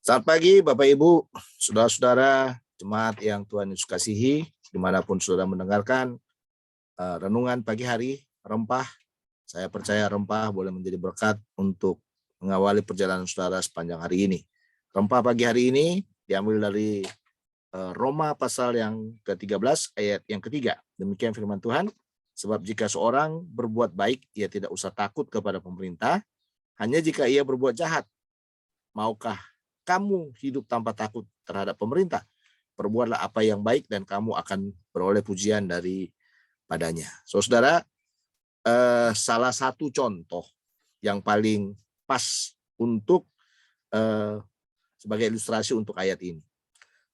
Selamat pagi Bapak Ibu, saudara-saudara, jemaat yang Tuhan Yesus kasihi, dimanapun saudara mendengarkan renungan pagi hari, rempah. Saya percaya rempah boleh menjadi berkat untuk mengawali perjalanan saudara sepanjang hari ini. Rempah pagi hari ini diambil dari Roma pasal yang ke-13 ayat yang ketiga. Demikian firman Tuhan, sebab jika seorang berbuat baik, ia tidak usah takut kepada pemerintah, hanya jika ia berbuat jahat. Maukah kamu hidup tanpa takut terhadap pemerintah? Perbuatlah apa yang baik dan kamu akan beroleh pujian daripadanya. Saudara, salah satu contoh yang paling pas untuk sebagai ilustrasi untuk ayat ini.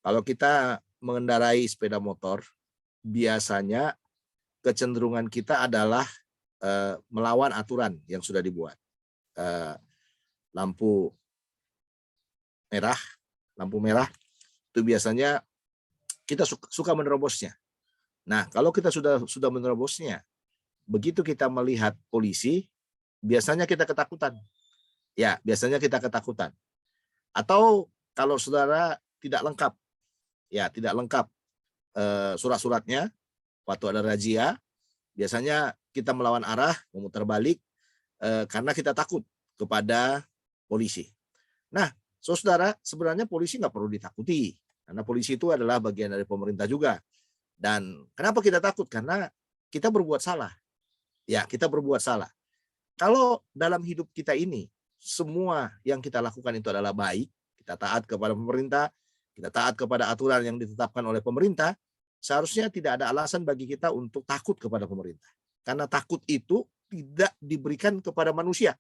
Kalau kita mengendarai sepeda motor, biasanya kecenderungan kita adalah melawan aturan yang sudah dibuat. Lampu merah itu biasanya kita suka menerobosnya. Nah, kalau kita sudah menerobosnya, begitu kita melihat polisi, biasanya kita ketakutan. Ya, biasanya kita ketakutan. Atau kalau saudara tidak lengkap surat-suratnya waktu ada razia, biasanya kita melawan arah, memutar balik karena kita takut kepada polisi. Nah, saudara, sebenarnya polisi nggak perlu ditakuti, karena polisi itu adalah bagian dari pemerintah juga. Dan kenapa kita takut? Karena kita berbuat salah. Ya, kita berbuat salah. Kalau dalam hidup kita ini, semua yang kita lakukan itu adalah baik, kita taat kepada pemerintah, kita taat kepada aturan yang ditetapkan oleh pemerintah, seharusnya tidak ada alasan bagi kita untuk takut kepada pemerintah. Karena takut itu tidak diberikan kepada manusia.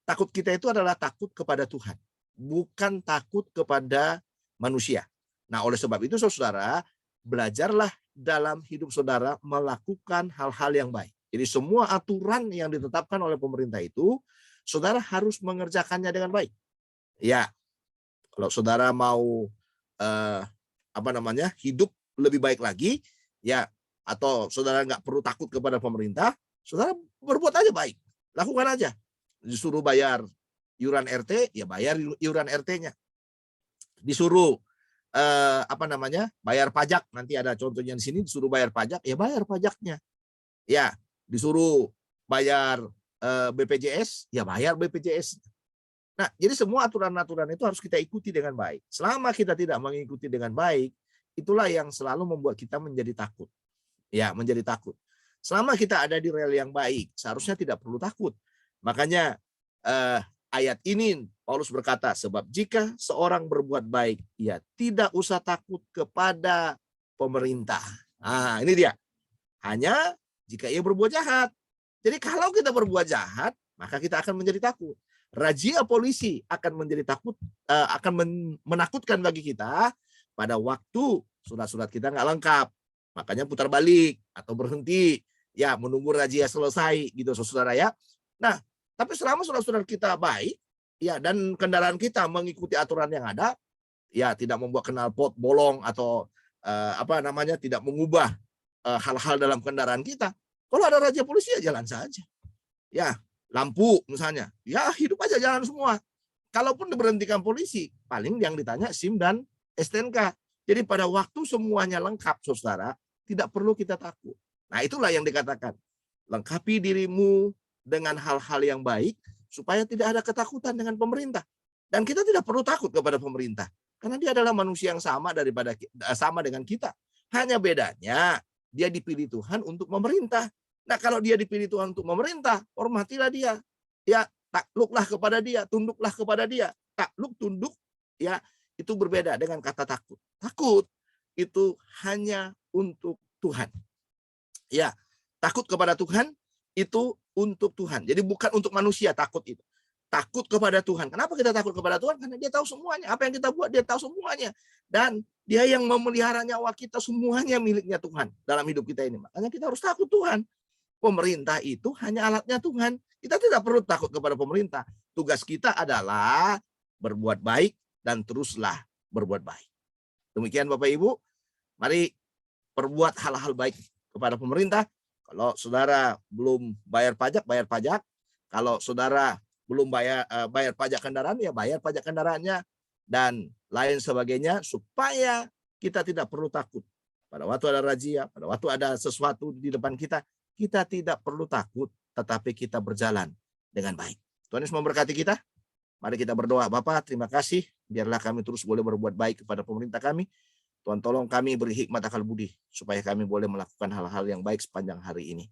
Takut kita itu adalah takut kepada Tuhan, bukan takut kepada manusia. Nah, oleh sebab itu saudara, belajarlah dalam hidup saudara melakukan hal-hal yang baik. Jadi semua aturan yang ditetapkan oleh pemerintah itu, saudara harus mengerjakannya dengan baik. Ya, kalau saudara mau hidup lebih baik lagi, ya, atau saudara nggak perlu takut kepada pemerintah, saudara berbuat aja baik, lakukan aja. Disuruh bayar iuran RT, ya bayar iuran RT-nya. Disuruh bayar pajak, nanti ada contohnya di sini, disuruh bayar pajak, ya bayar pajaknya. Ya, disuruh bayar BPJS, ya bayar BPJS. Nah, jadi semua aturan-aturan itu harus kita ikuti dengan baik. Selama kita tidak mengikuti dengan baik, itulah yang selalu membuat kita menjadi takut. Ya, menjadi takut. Selama kita ada di rel yang baik, seharusnya tidak perlu takut. Makanya ayat ini Paulus berkata, sebab jika seorang berbuat baik, ia tidak usah takut kepada pemerintah. Nah, ini dia. Hanya jika ia berbuat jahat. Jadi kalau kita berbuat jahat, maka kita akan menjadi takut. Razia polisi akan menjadi takut, akan menakutkan bagi kita pada waktu surat-surat kita nggak lengkap. Makanya putar balik atau berhenti, ya menunggu razia selesai gitu, saudara ya. Nah, tapi selama surat-surat kita baik, ya, dan kendaraan kita mengikuti aturan yang ada, ya tidak membuat knalpot bolong atau tidak mengubah hal-hal dalam kendaraan kita. Kalau ada razia polisi ya jalan saja. Ya, lampu misalnya, ya hidup aja jalan semua. Kalaupun diberhentikan polisi, paling yang ditanya SIM dan STNK. Jadi pada waktu semuanya lengkap, saudara, tidak perlu kita takut. Nah, itulah yang dikatakan. Lengkapi dirimu dengan hal-hal yang baik, supaya tidak ada ketakutan dengan pemerintah. Dan kita tidak perlu takut kepada pemerintah, karena dia adalah manusia yang sama dengan kita. Hanya bedanya, dia dipilih Tuhan untuk memerintah. Nah, kalau dia dipilih Tuhan untuk memerintah, hormatilah dia. Ya, takluklah kepada dia, tunduklah kepada dia. Takluk, tunduk, ya, itu berbeda dengan kata takut. Takut itu hanya untuk Tuhan. Ya, takut kepada Tuhan itu untuk Tuhan. Jadi bukan untuk manusia takut itu. Takut kepada Tuhan. Kenapa kita takut kepada Tuhan? Karena dia tahu semuanya. Apa yang kita buat, dia tahu semuanya. Dan dia yang memelihara nyawa kita, semuanya miliknya Tuhan dalam hidup kita ini. Makanya kita harus takut Tuhan. Pemerintah itu hanya alatnya Tuhan. Kita tidak perlu takut kepada pemerintah. Tugas kita adalah berbuat baik dan teruslah berbuat baik. Demikian Bapak Ibu, mari perbuat hal-hal baik kepada pemerintah. Kalau saudara belum bayar pajak, bayar pajak. Kalau saudara belum bayar pajak kendaraan, ya bayar pajak kendaraannya. dan lain sebagainya, supaya kita tidak perlu takut. Pada waktu ada razia, pada waktu ada sesuatu di depan kita tidak perlu takut, tetapi kita berjalan dengan baik. Tuhan Yesus memberkati kita. Mari kita berdoa. Bapa, terima kasih. Biarlah kami terus boleh berbuat baik kepada pemerintah kami. Tuhan tolong kami beri hikmat akal budi, supaya kami boleh melakukan hal-hal yang baik sepanjang hari ini.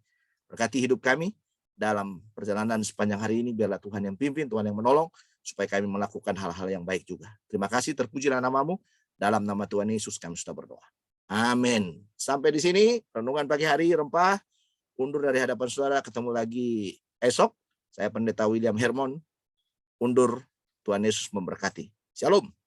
Berkati hidup kami dalam perjalanan sepanjang hari ini. Biarlah Tuhan yang pimpin, Tuhan yang menolong, supaya kami melakukan hal-hal yang baik juga. Terima kasih, terpujilah nama-Mu. Dalam nama Tuhan Yesus kami sudah berdoa. Amin. Sampai di sini renungan pagi hari Rempah undur dari hadapan saudara. Ketemu lagi esok. Saya Pendeta William Hermon undur. Tuhan Yesus memberkati. Shalom.